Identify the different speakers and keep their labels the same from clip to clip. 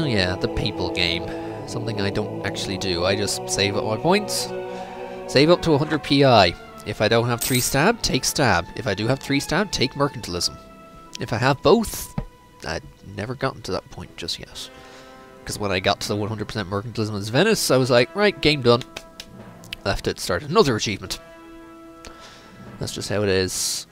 Speaker 1: Yeah, the people game. Something I don't actually do. I just save up my points. Save up to 100 PI. If I don't have 3 stab, take stab. If I do have 3 stab, take mercantilism. If I have both, I'd never gotten to that point just yet. Because when I got to the 100% mercantilism as Venice, I was like, right, game done. Left it, started another achievement. That's just how it is.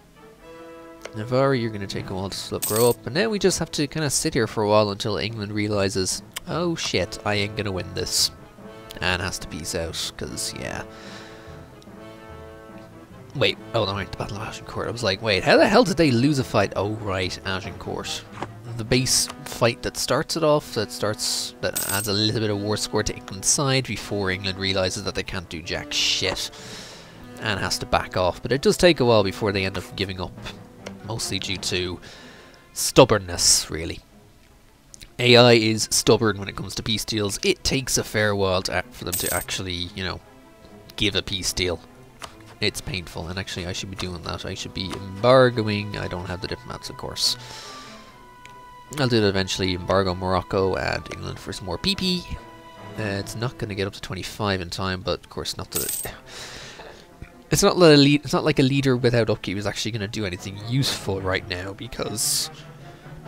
Speaker 1: Navarre, you're going to take a while to grow up, and now we just have to kind of sit here for a while until England realizes, oh shit, I ain't going to win this. And has to peace out, because, yeah. Wait, oh no, right, the Battle of Agincourt. I was like, wait, how the hell did they lose a fight? Oh right, Agincourt. The base fight that starts it off, that adds a little bit of war score to England's side before England realizes that they can't do jack shit and has to back off. But it does take a while before they end up giving up, mostly due to stubbornness, really. AI is stubborn when it comes to peace deals. It takes a fair while for them to actually, you know, give a peace deal. It's painful, and actually I should be doing that. I should be embargoing. I don't have the diplomats, of course. I'll do that eventually. Embargo Morocco and England for some more PP. It's not going to get up to 25 in time, but of course not that it's not like a leader without upkeep is actually going to do anything useful right now, because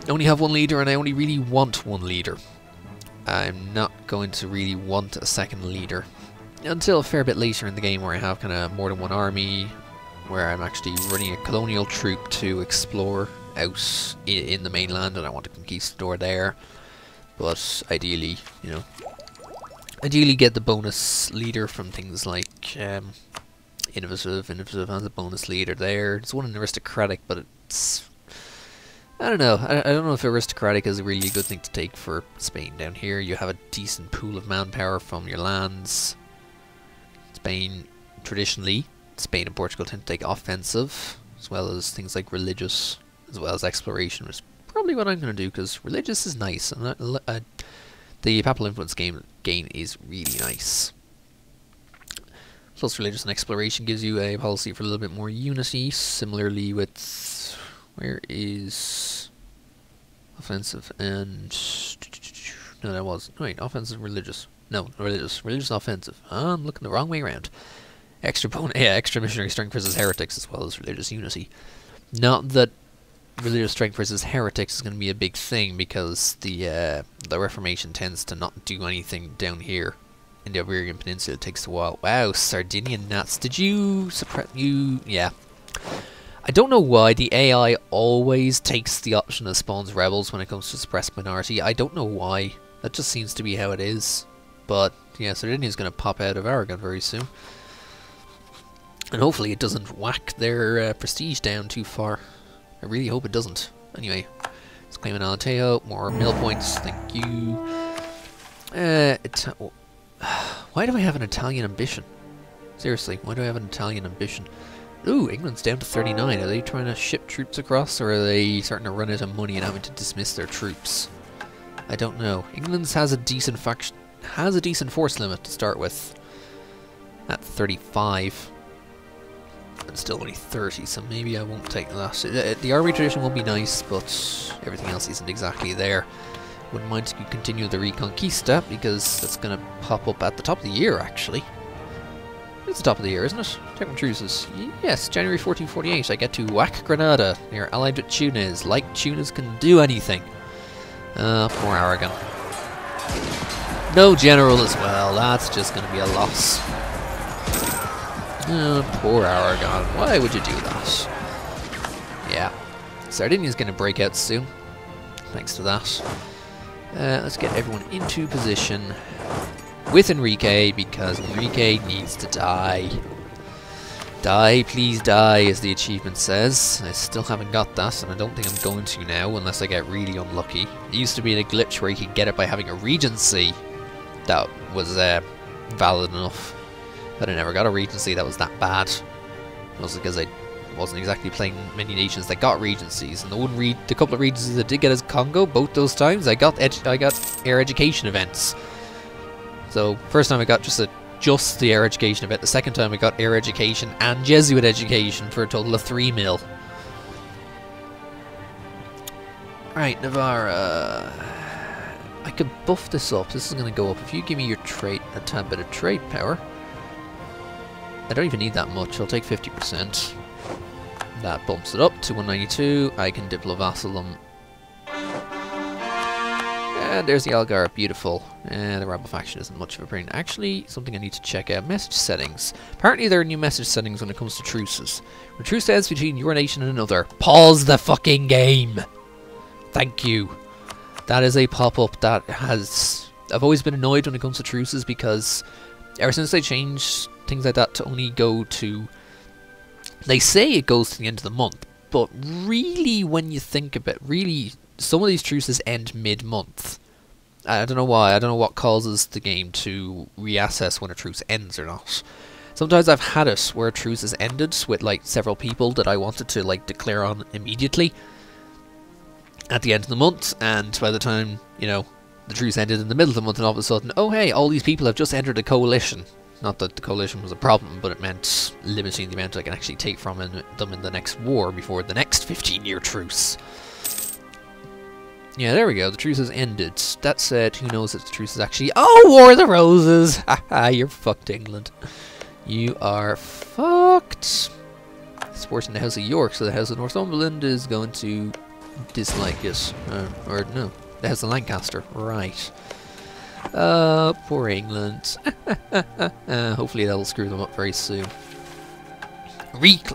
Speaker 1: I only have one leader and I only really want one leader. I'm not going to really want a second leader until a fair bit later in the game, where I have kind of more than one army, where I'm actually running a colonial troop to explore out in the mainland, and I want a conquistador there. But ideally, you know, ideally get the bonus leader from things like Innovative. Innovative has a bonus leader there. There's one in Aristocratic, but it's... I don't know. I don't know if Aristocratic is a really good thing to take for Spain. Down here you have a decent pool of manpower from your lands. Spain, traditionally, Spain and Portugal tend to take offensive, as well as things like religious, as well as exploration, which is probably what I'm going to do, because religious is nice, and the Papal Influence gain is really nice. Plus religious and exploration gives you a policy for a little bit more unity, similarly with... where is... offensive and... no, that was... wait, offensive religious. No, religious. Religious offensive. I'm looking the wrong way around. Extra missionary strength versus heretics, as well as religious unity. Not that religious strength versus heretics is going to be a big thing, because the Reformation tends to not do anything down here in the Iberian Peninsula. It takes a while. Wow, Sardinian nuts. Did you suppress... yeah. I don't know why the AI always takes the option that spawns rebels when it comes to suppressed minority. I don't know why. That just seems to be how it is. But, yeah, Sardinia's going to pop out of Aragon very soon. And hopefully it doesn't whack their prestige down too far. I really hope it doesn't. Anyway, let's claim an Alentejo. More mill points, thank you. Why do I have an Italian ambition? Seriously, why do I have an Italian ambition? Ooh, England's down to 39. Are they trying to ship troops across, or are they starting to run out of money and having to dismiss their troops? I don't know. England's has a decent faction, has a decent force limit to start with at 35. And still only 30, so maybe I won't take that. The army tradition will be nice, but everything else isn't exactly there. Wouldn't mind to continue the Reconquista, because that's going to pop up at the top of the year, actually. It's the top of the year, isn't it? Check my truces. Yes, January 1448, I get to whack Granada. You're allied with Tunis. Like Tunis can do anything. Poor Aragon. No general as well. That's just going to be a loss. Poor Aragon. Why would you do that? Yeah. Sardinia's going to break out soon. Thanks to that. Let's get everyone into position with Enrique, because Enrique needs to die. Die, please die, as the achievement says. I still haven't got that, and I don't think I'm going to now, unless I get really unlucky. It used to be a glitch where you could get it by having a regency that was valid enough. But I never got a regency that was that bad. Mostly because I wasn't exactly playing many nations that got regencies, and the couple of regencies I did get as Congo, both those times I got air education events. So first time I got just the air education event. The second time I got air education and Jesuit education for a total of 3 mil. Right, Navarra. I could buff this up. This is going to go up. If you give me your trade, a tad bit of trade power. I don't even need that much. I'll take 50%. That bumps it up to 192. I can Diplo-vassal them. And there's the Algar. Beautiful. The rebel faction isn't much of a brain. Actually, something I need to check out. Message settings. Apparently there are new message settings when it comes to truces. When a truce ends between your nation and another, pause the fucking game. Thank you. That is a pop-up that has... I've always been annoyed when it comes to truces because ever since they changed things like that to only go to... They say it goes to the end of the month, but really when you think of it, really some of these truces end mid-month. I don't know why. I don't know what causes the game to reassess when a truce ends or not. Sometimes I've had it where a truce has ended with like several people that I wanted to like declare on immediately at the end of the month, and by the time, you know, the truce ended in the middle of the month, and all of a sudden, oh hey, all these people have just entered a coalition. Not that the coalition was a problem, but it meant limiting the amount I can actually take from them in the next war before the next 15-year truce. Yeah, there we go. The truce has ended. That said, who knows if the truce is actually... Oh, War of the Roses! Haha, you're fucked, England. You are fucked. Supporting the House of York, so the House of Northumberland is going to dislike it. Or no, the House of Lancaster. Right. Poor England. Hopefully that'll screw them up very soon.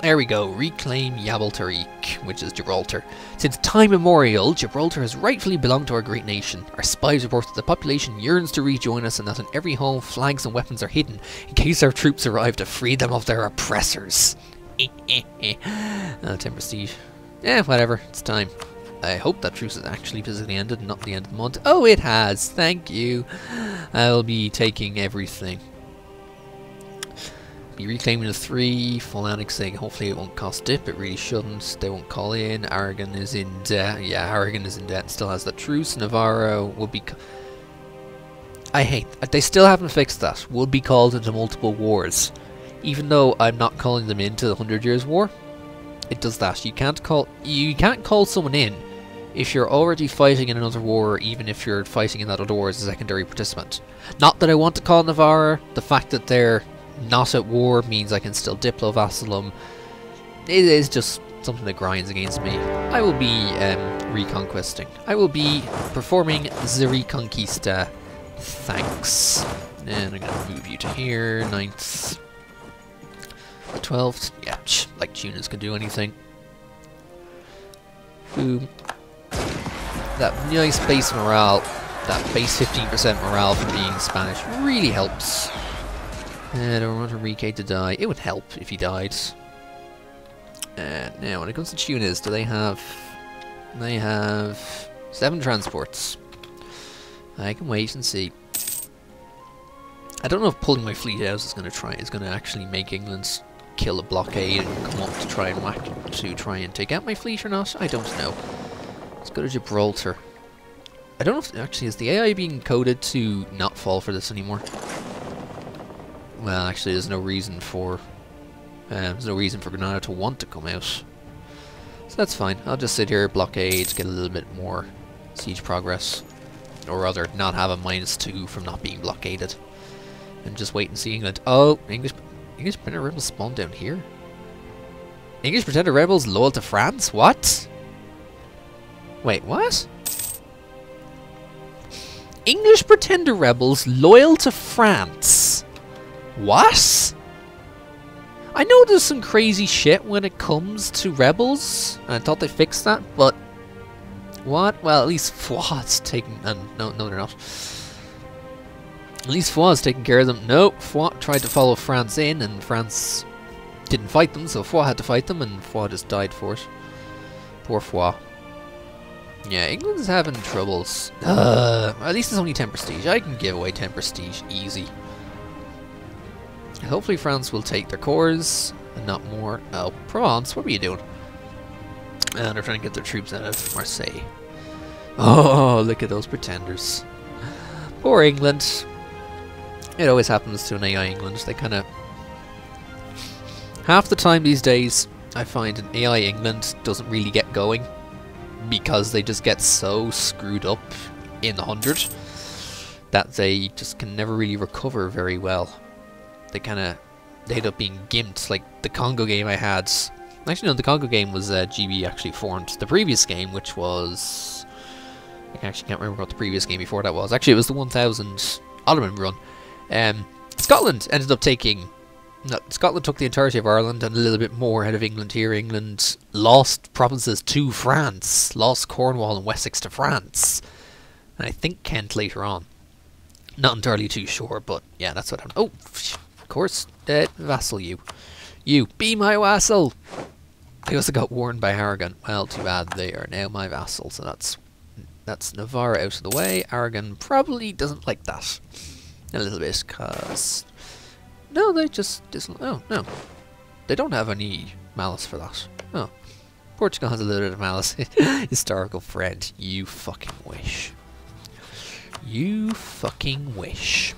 Speaker 1: There we go. Reclaim Yabaltarik, which is Gibraltar. Since time immemorial, Gibraltar has rightfully belonged to our great nation. Our spies report that the population yearns to rejoin us and that in every home flags and weapons are hidden in case our troops arrive to free them of their oppressors. 10 prestige. Yeah, whatever. It's time. I hope that truce has actually physically ended, not the end of the month. Oh, it has. Thank you. I'll be taking everything. Be reclaiming the 3, full annexing. Hopefully it won't cost dip. It really shouldn't. They won't call in. Aragon is in debt. Yeah, Aragon is in debt and still has that truce. Navarro will be... I hate... They still haven't fixed that. Will be called into multiple wars. Even though I'm not calling them into the 100 Years' War. It does that. You can't call someone in if you're already fighting in another war, or even if you're fighting in that other war as a secondary participant. Not that I want to call Navarre. The fact that they're not at war means I can still Diplo-vassal them. It is just something that grinds against me. I will be reconquesting. I will be performing the Reconquista. Thanks. And I'm going to move you to here. 9th. 12th. Yeah, like Tunis can do anything. Boom. That nice base morale, that base 15% morale from being Spanish really helps. I don't want Enrique to die. It would help if he died. Now, when it comes to Tunis, do they have... They have 7 transports. I can wait and see. I don't know if pulling my fleet out is going to actually make England kill a blockade and come up to try and take out my fleet or not. I don't know. Let's go to Gibraltar. I don't know if actually is the AI being coded to not fall for this anymore. Well, actually, there's no reason for Granada to want to come out, so that's fine. I'll just sit here, blockade, get a little bit more siege progress, or rather, not have a -2 from not being blockaded, and just wait and see England. Oh, English Pretender rebels spawn down here. English Pretender rebels loyal to France? What? Wait, what? English Pretender rebels loyal to France? What? I know there's some crazy shit when it comes to rebels. I thought they fixed that, but... What? Well, at least Foy's taking... no, they're not. At least Foy's taking care of them. No, Foy tried to follow France in, and France didn't fight them, so Foy had to fight them, and Foy just died for it. Poor Foy. Yeah, England's having troubles. At least it's only 10 prestige. I can give away 10 prestige easy. Hopefully France will take their cores and not more. Oh, Provence, what were you doing? And they're trying to get their troops out of Marseille. Oh, look at those pretenders. Poor England. It always happens to an AI England. They kind of... Half the time these days, I find an AI England doesn't really get going because they just get so screwed up in the 100 that they just can never really recover very well. They end up being gimped. Like the Congo game I had. Actually, no, the Congo game was GB actually formed. The previous game, which was... I actually can't remember what the previous game before that was. Actually, it was the 1000 Ottoman run. Scotland ended up taking... No, Scotland took the entirety of Ireland and a little bit more ahead of England here. England lost provinces to France. Lost Cornwall and Wessex to France. And I think Kent later on. Not entirely too sure, but yeah, that's what happened. Oh, of course, vassal you. You, be my vassal! They also got warned by Aragon. Well, too bad, they are now my vassal, so that's Navarre out of the way. Aragon probably doesn't like that. A little bit, because... No, they just... Oh, no. They don't have any malice for that. Oh. Portugal has a little bit of malice. Historical friend. You fucking wish. You fucking wish.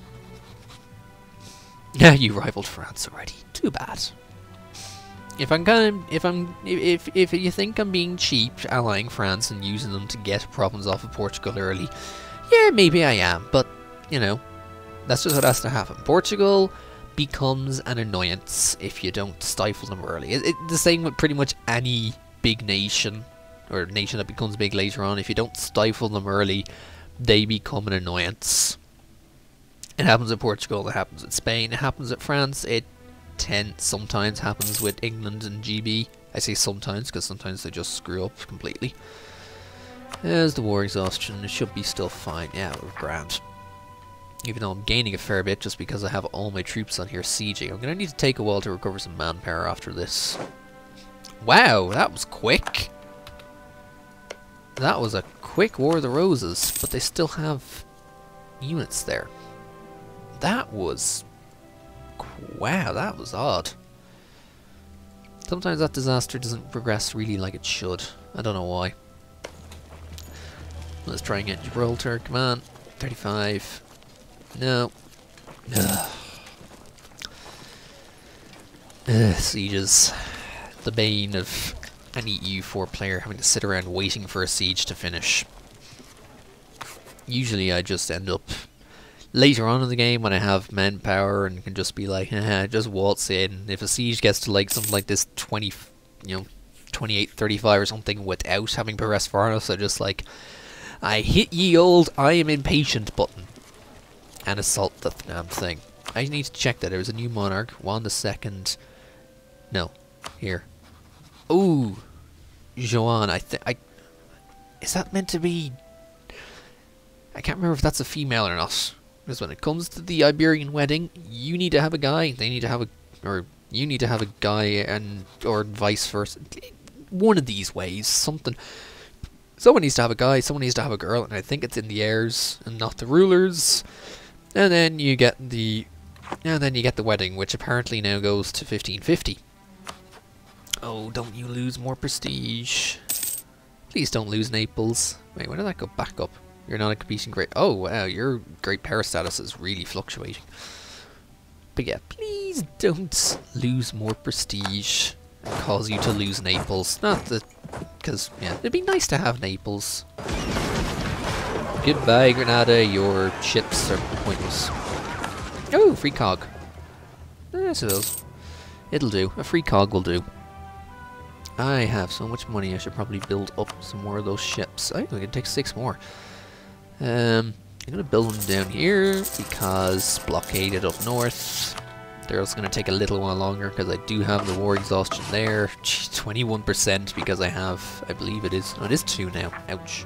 Speaker 1: Yeah, you rivaled France already. Too bad. If you think I'm being cheap, allying France and using them to get problems off of Portugal early, yeah, maybe I am. But you know, that's just what has to happen. Portugal becomes an annoyance if you don't stifle them early. The same with pretty much any big nation or nation that becomes big later on. If you don't stifle them early, they become an annoyance. It happens with Portugal. It happens with Spain. It happens with France. It sometimes happens with England and GB. I say sometimes because sometimes they just screw up completely. There's the war exhaustion. It should be still fine. Yeah, we're grand. Even though I'm gaining a fair bit just because I have all my troops on here sieging. I'm going to need to take a while to recover some manpower after this. Wow, that was quick. That was a quick War of the Roses, but they still have units there. That was... Wow, that was odd. Sometimes that disaster doesn't progress really like it should. I don't know why. Let's try and get Gibraltar. Come on. 35. No. Sieges. The bane of any EU4 player having to sit around waiting for a siege to finish. Usually I just end up later on in the game when I have manpower and can just be like, just waltz in. If a siege gets to like something like this 28, 35 or something without having progressed far enough, so just like, I hit ye old I am impatient button and assault the damn thing. I need to check that. There's a new monarch, Juan II. No, here. Ooh, Joan. Is that meant to be? I can't remember if that's a female or not. Because when it comes to the Iberian wedding, you need to have a guy. They need to have or you need to have a guy, and or vice versa. One of these ways, something. Someone needs to have a guy. Someone needs to have a girl, and I think it's in the heirs and not the rulers. And then you get the wedding, which apparently now goes to 1550. Oh, don't you lose more prestige. Please don't lose Naples. Wait, when did that go back up? You're not a competing great... Oh, wow, your great power status is really fluctuating. But yeah, please don't lose more prestige and cause you to lose Naples. Not that... Because, yeah, it'd be nice to have Naples. Goodbye, Granada. Your ships are pointless. Oh, free cog. I suppose. It'll do. A free cog will do. I have so much money, I should probably build up some more of those ships. I can take 6 more. I'm going to build them down here because blockaded up north. They're also going to take a little while longer because I do have the war exhaustion there. 21% because I have, I believe it is 2 now. Ouch.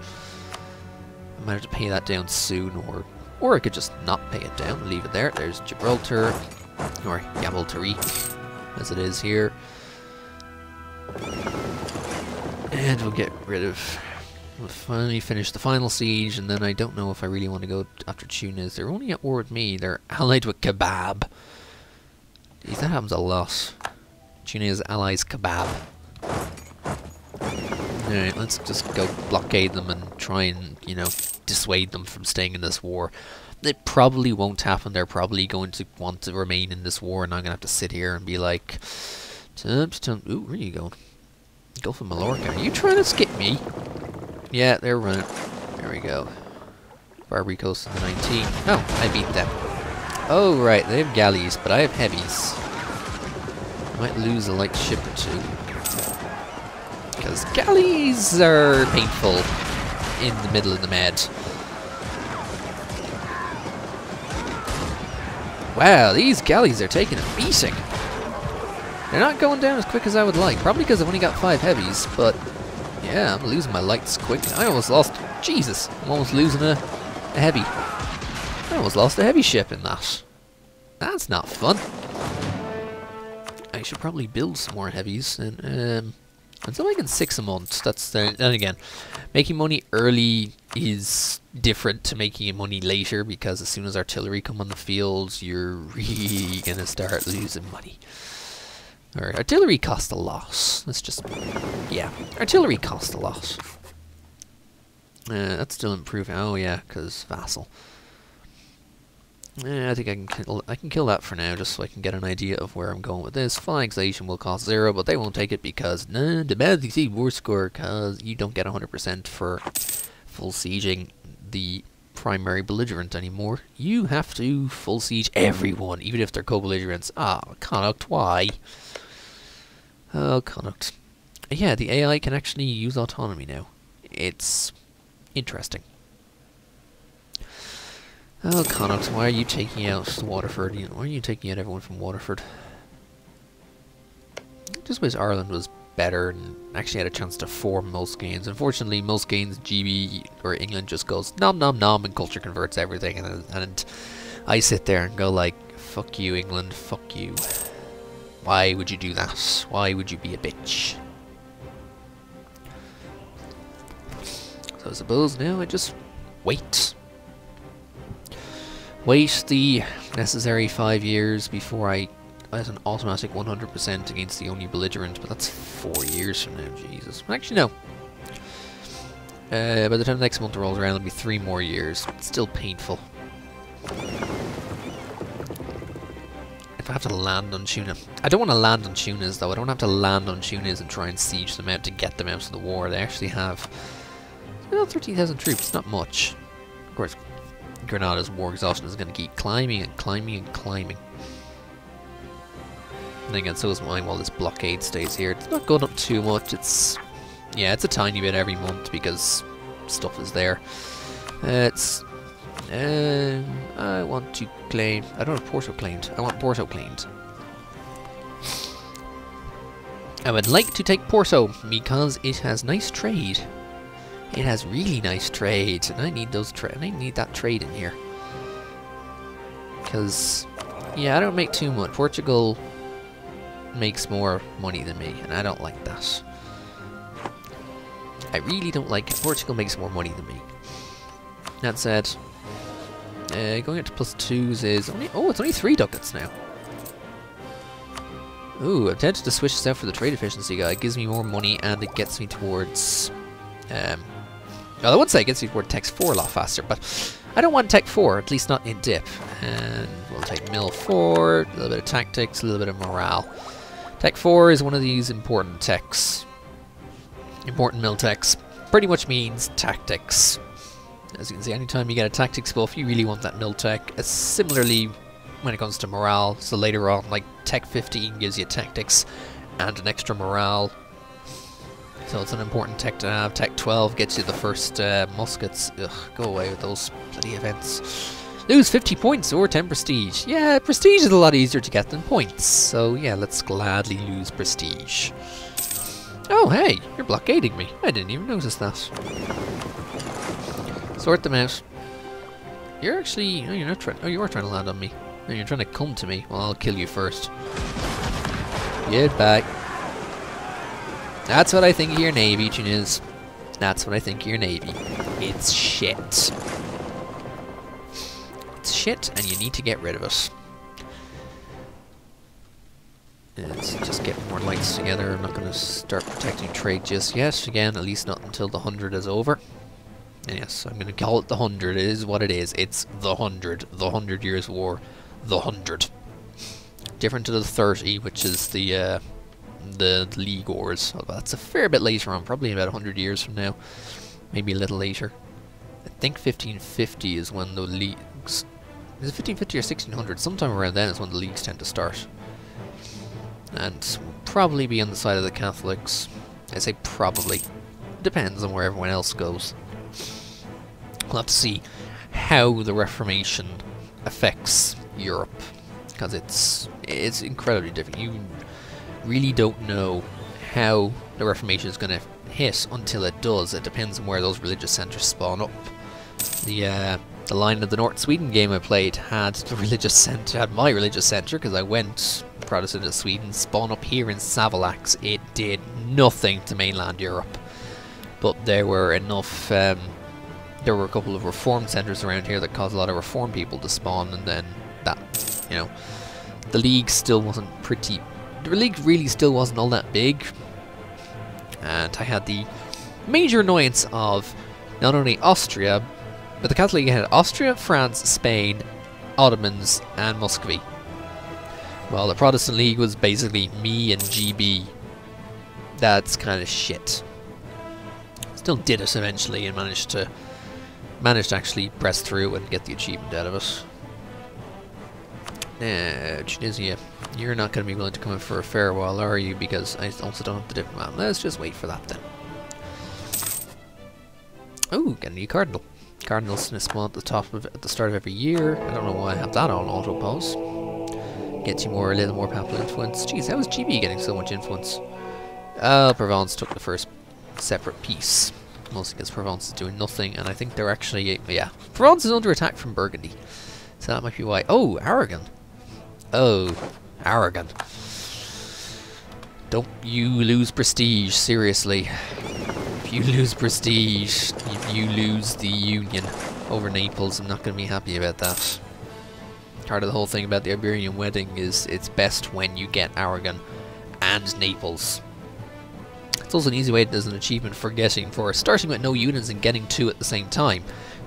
Speaker 1: I might have to pay that down soon, or I could just not pay it down and leave it there. There's Gibraltar, or Gibraltari, as it is here. And we'll get rid of... We'll finally finish the final siege, and then I don't know if I really want to go after Tunis. They're only at war with me. They're allied with Kebab. Jeez, that happens a lot. Tunis allies Kebab. Alright, let's just go blockade them and try and, you know, dissuade them from staying in this war. It probably won't happen. They're probably going to want to remain in this war, and I'm going to have to sit here and be like... Ooh, where are you going? Gulf of Mallorca. Are you trying to skip me? Yeah, they're running. There we go. Barbary Coast in the 19. Oh, I beat them. Oh, right, they have galleys, but I have heavies. I might lose a light ship or two. Because galleys are painful in the middle of the med. Wow, these galleys are taking a beating. They're not going down as quick as I would like. Probably because I've only got 5 heavies, but yeah, I'm losing my lights quick. I almost lost... Jesus, I'm almost losing a heavy. I almost lost a heavy ship in that. That's not fun. I should probably build some more heavies and until I can 6 a month. That's then again, making money early is different to making money later, because as soon as artillery come on the field, you're really gonna start losing money. Or artillery cost a lot. Let's just, yeah, artillery cost a lot. That's still improving. Oh yeah, because vassal. I think I can kill that for now, just so I can get an idea of where I'm going with this. Full annexation will cost 0, but they won't take it because demand exceed war score, because you don't get 100% for full sieging the primary belligerent anymore. You have to full siege everyone, even if they're co-belligerents. Ah, Connacht, why? Oh, Connacht. Yeah, the AI can actually use autonomy now. It's interesting. Oh, Connacht, why are you taking out Waterford? Why are you taking out everyone from Waterford? I just wish Ireland was better and actually had a chance to form most gains. Unfortunately, most gains, GB or England just goes nom nom nom and culture converts everything, and I sit there and go like, fuck you England, fuck you. Why would you do that? Why would you be a bitch? So I suppose now I just wait. Wait the necessary 5 years before I get an automatic 100% against the only belligerent, but that's 4 years from now, Jesus. Actually, no. By the time next month rolls around, it'll be 3 more years. It's still painful. If I have to land on Tuna. I don't want to land on Tunas, though. I don't have to land on Tunas and try and siege them out to get them out of the war. They actually have, well, 13,000 troops. Not much. Of course, Granada's war exhaustion is going to keep climbing and climbing and climbing. And again, so is mine while this blockade stays here. It's not going up too much. It's, yeah, it's a tiny bit every month because stuff is there. I want to claim... I don't have Porto claimed. I want Porto claimed. I would like to take Porto because it has nice trade. It has really nice trade, and I need those I need that trade in here. Because, yeah, I don't make too much. Portugal makes more money than me, and I don't like that. I really don't like it. Portugal makes more money than me. That said, going up to +2s is only... Oh, it's only 3 ducats now. Ooh, I'm tempted to switch this out for the trade efficiency guy. It gives me more money, and it gets me towards... well, I would say it gets me toward Tech 4 a lot faster, but I don't want Tech 4, at least not in dip. And we'll take Mill 4, a little bit of tactics, a little bit of morale. Tech 4 is one of these important techs. Important mill techs. Pretty much means tactics. As you can see, anytime you get a tactics buff, you really want that mill tech. Similarly, when it comes to morale, so later on, like Tech 15 gives you tactics and an extra morale. So it's an important tech to have. Tech 12 gets you the first muskets. Ugh, go away with those bloody events. Lose 50 points or 10 prestige. Yeah, prestige is a lot easier to get than points. So yeah, let's gladly lose prestige. Oh hey, you're blockading me. I didn't even notice that. Sort them out. You're actually... Oh, you're not trying... Oh, you are trying to land on me. No, you're trying to come to me. Well, I'll kill you first. Goodbye. That's what I think of your navy, Tunis. That's what I think of your navy. It's shit. It's shit, and you need to get rid of it. Let's just get more lights together. I'm not going to start protecting trade just yet. Again, at least not until the 100 is over. And yes, I'm going to call it the 100. It is what it is. It's the 100. The 100 Years' War. The 100. Different to the 30, which is the League Wars. Well, that's a fair bit later on. Probably about 100 years from now. Maybe a little later. I think 1550 is when the leagues... Is it 1550 or 1600? Sometime around then is when the leagues tend to start. And probably be on the side of the Catholics. I say probably. Depends on where everyone else goes. We'll have to see how the Reformation affects Europe. Because it's incredibly different. You really don't know how the Reformation is going to hit until it does. It depends on where those religious centres spawn up. The line of the North Sweden game I played had the religious centre, had my religious centre, because I went Protestant to Sweden, spawn up here in Savalax. It did nothing to mainland Europe, but there were enough. There were a couple of reform centres around here that caused a lot of reform people to spawn, and then that, you know, the league still wasn't pretty. The league really still wasn't all that big, and I had the major annoyance of not only Austria. But the Catholic League had Austria, France, Spain, Ottomans, and Muscovy. Well, the Protestant League was basically me and GB. That's kind of shit. Still did it eventually and managed to actually press through and get the achievement out of it. Now, Tunisia, you're not going to be willing to come in for a fair while, are you? Because I also don't have the diplomat. Let's just wait for that then. Oh, get a new cardinal. Cardinals spawn at the top of at the start of every year. I don't know why I have that on auto pause. Gets you a little more papal influence. Jeez, how is GB getting so much influence? Provence took the first separate piece, mostly because Provence is doing nothing, and I think they're actually Provence is under attack from Burgundy, so that might be why. Oh, Aragon. Oh, Aragon. Don't you lose prestige, seriously. If you lose prestige, if you lose the Union over Naples, I'm not going to be happy about that. Part of the whole thing about the Iberian wedding is it's best when you get Aragon and Naples. It's also an easy way, there's an achievement for starting with no unions and getting two at the same time,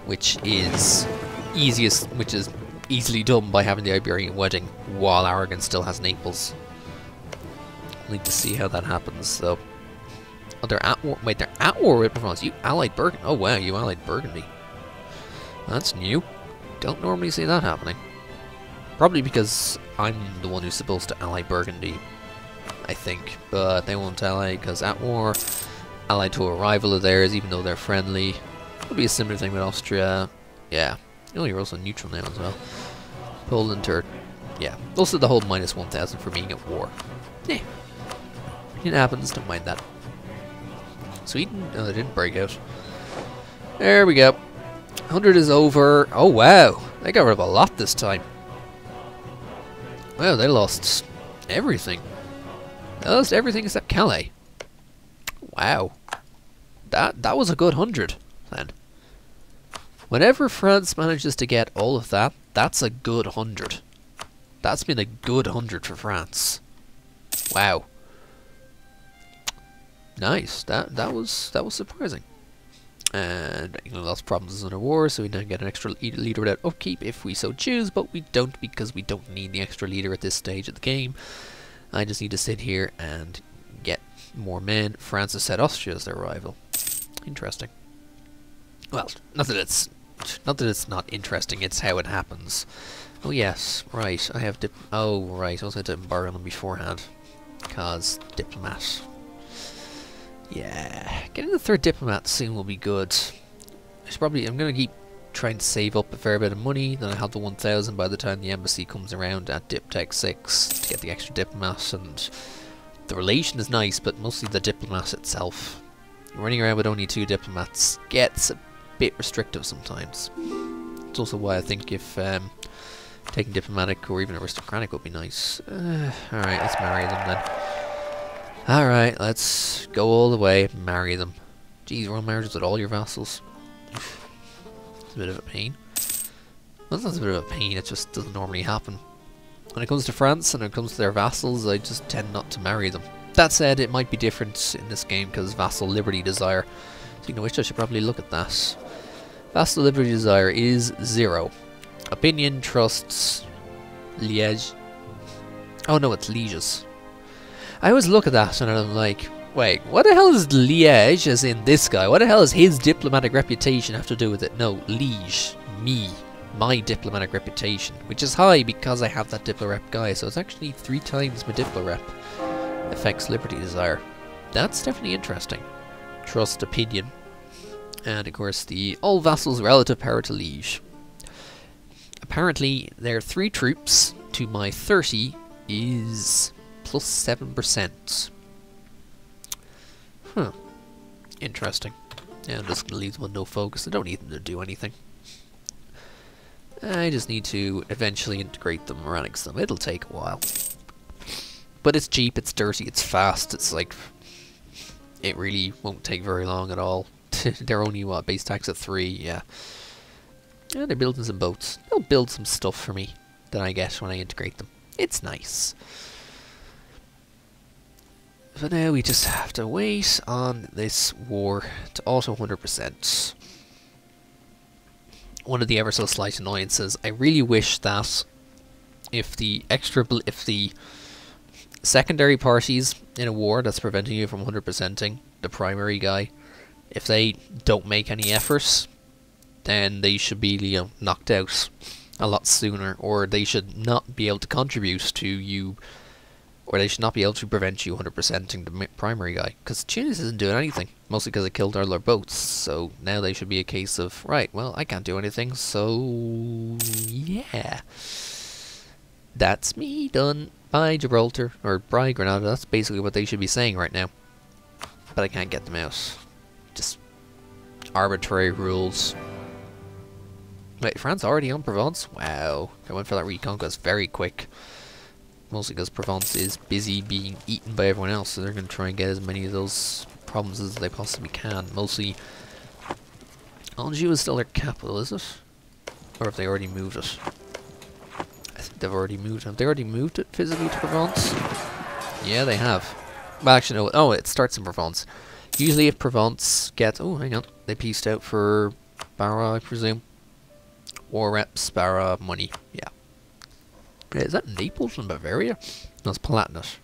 Speaker 1: which is easily done by having the Iberian wedding while Aragon still has Naples. We'll need to see how that happens, though. Oh, they're at war. Wait, they're at war with Provence. You allied Burgundy. Oh wow, you allied Burgundy. That's new. Don't normally see that happening. Probably because I'm the one who's supposed to ally Burgundy, I think. But they won't ally because at war, allied to a rival of theirs, even though they're friendly. It'll be a similar thing with Austria. Yeah. Oh, you're also neutral now as well. Poland or... yeah. Also the whole -1000 for being at war. Yeah. It happens, don't mind that. Sweden? No, they didn't break out. There we go. 100 is over. Oh, wow. They got rid of a lot this time. Wow, they lost everything. They lost everything except Calais. Wow. That was a good 100, then. Whenever France manages to get all of that, that's a good 100. That's been a good 100 for France. Wow. Nice. That was surprising. And England lost provinces in a war, so we now get an extra leader without upkeep if we so choose, but we don't because we don't need the extra leader at this stage of the game. I just need to sit here and get more men. France has set Austria as their rival. Interesting. Well, not that it's not interesting, it's how it happens. Oh yes, right, I have oh right, I was going to embargo them beforehand. Because diplomat. Yeah, getting the third diplomat soon will be good. I'm going to keep trying to save up a fair bit of money, then I'll have the 1000 by the time the embassy comes around at Diptech 6 to get the extra diplomat, and the relation is nice, but mostly the diplomat itself. Running around with only 2 diplomats gets a bit restrictive sometimes. It's also why I think if taking diplomatic or even aristocratic would be nice. Alright, let's marry them then. Alright, let's go all the way, marry them. Geez, royal marriages with all your vassals. It's a bit of a pain. Well, it's not a bit of a pain, it just doesn't normally happen. When it comes to France and when it comes to their vassals, I just tend not to marry them. That said, it might be different in this game because vassal liberty desire. Speaking of which, I should probably look at that. Vassal liberty desire is 0. Opinion, trusts, liege. Oh no, it's lieges. I always look at that and I'm like, Wait, what the hell is Liège, as in this guy? What the hell does his diplomatic reputation have to do with it? No, Liege. Me. My diplomatic reputation. Which is high because I have that diplo rep guy, so it's actually 3 times my diplo rep. Affects liberty desire. That's definitely interesting. Trust, opinion. And of course the all vassals relative power to Liege. Apparently their 3 troops to my 30 is plus 7%. Huh. Interesting. Yeah, I'm just going to leave them with no focus. I don't need them to do anything. I just need to eventually integrate them or annex them. It'll take a while. But it's cheap, it's dirty, it's fast. It's like... It really won't take very long at all. They're only, what, base tax at 3? Yeah. Yeah, they're building some boats. They'll build some stuff for me that I get when I integrate them. It's nice. But now we just have to wait on this war to auto 100%. One of the ever so slight annoyances, I really wish that if the secondary parties in a war that's preventing you from 100%ing the primary guy, if they don't make any efforts, then they should be, you know, knocked out a lot sooner, or they should not be able to contribute to you, or they should not be able to prevent you 100%ing the primary guy, because Tunis isn't doing anything, mostly because it killed all their boats. So now they should be a case of, right, well, I can't do anything, so yeah, that's me done. By Gibraltar, or by Granada. That's basically what they should be saying right now, but I can't get them out. Just arbitrary rules. Wait, France already on Provence? Wow, I went for that reconquest very quick. Mostly because Provence is busy being eaten by everyone else, so they're going to try and get as many of those provinces as they possibly can. Mostly, Anjou is still their capital, is it? Or have they already moved it? I think they've already moved it. Have they already moved it physically to Provence? Yeah, they have. Well, actually, no. Oh, it starts in Provence. Usually if Provence gets... Oh, hang on. They pieced out for Barra, I presume. War reps, Barra, money. Yeah. Is that Naples in Bavaria? No, it's Palatinate.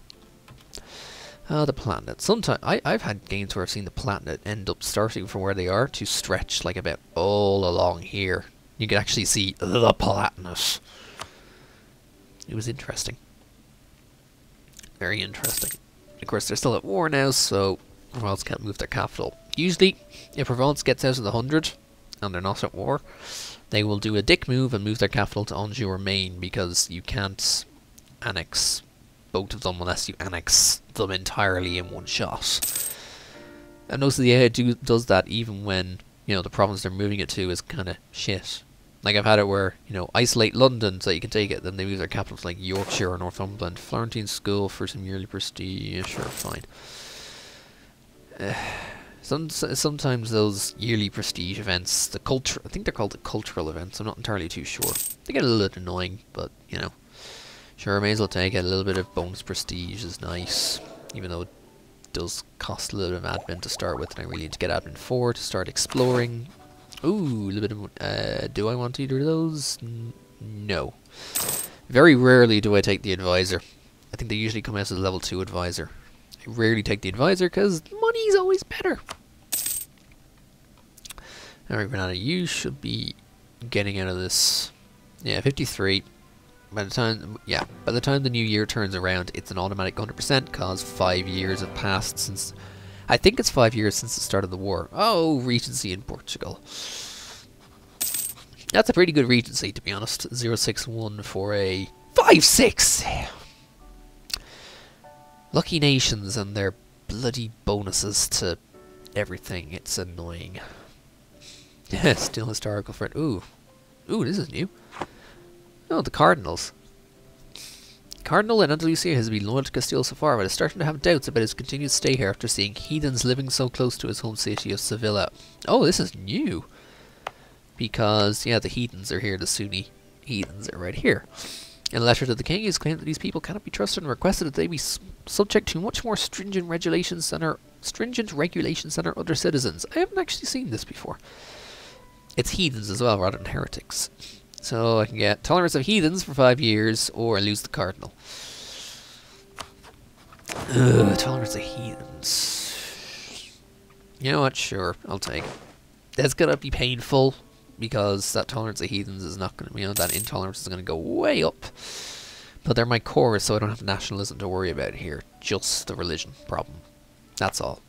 Speaker 1: The Palatinate. Sometimes I've had games where I've seen the Palatinate end up starting from where they are to stretch like about all along here. You can actually see the Palatinate. It was interesting. Very interesting. Of course, they're still at war now, so Provence can't move their capital. Usually, if Provence gets out of the 100 and they're not at war, they will do a dick move and move their capital to Anjou or Maine, because you can't annex both of them unless you annex them entirely in one shot. And most of the AI does that even when, you know, the province they're moving it to is kind of shit. Like, I've had it where, you know, isolate London so you can take it, then they move their capital to, like, Yorkshire or Northumberland. Florentine School for some yearly prestige, sure, fine. Sometimes those yearly prestige events, the culture, I think they're called the cultural events, I'm not entirely too sure. They get a little bit annoying, but, you know, sure, I may as well take it. A little bit of bonus prestige is nice, even though it does cost a little bit of admin to start with, and I really need to get admin 4 to start exploring. Ooh, a little bit of, do I want either of those? No. Very rarely do I take the advisor. I think they usually come out as a level 2 advisor. I rarely take the advisor because money's always better. Alright, Granada, you should be getting out of this. Yeah, 53. By the time the new year turns around, it's an automatic 100% because 5 years have passed since... I think it's 5 years since the start of the war. Oh, Regency in Portugal. That's a pretty good Regency, to be honest. 061 for a 5-6! Lucky nations and their bloody bonuses to everything. It's annoying. Yeah, still historical friend. Ooh. Ooh, this is new. Oh, the Cardinals. Cardinal in Andalusia has been loyal to Castile so far, but is starting to have doubts about his continued stay here after seeing heathens living so close to his home city of Sevilla. Oh, this is new. Because, yeah, the heathens are here, the Sunni heathens are right here. In a letter to the king, he has claimed that these people cannot be trusted and requested that they be subject to much more stringent regulations than our other citizens. I haven't actually seen this before. It's heathens as well, rather than heretics. So I can get tolerance of heathens for 5 years, or I lose the cardinal. Tolerance of heathens. You know what? Sure, I'll take it. That's gonna be painful because that tolerance of heathens is not gonna, you know, that intolerance is gonna go way up. But they're my core, so I don't have nationalism to worry about here. Just the religion problem. That's all.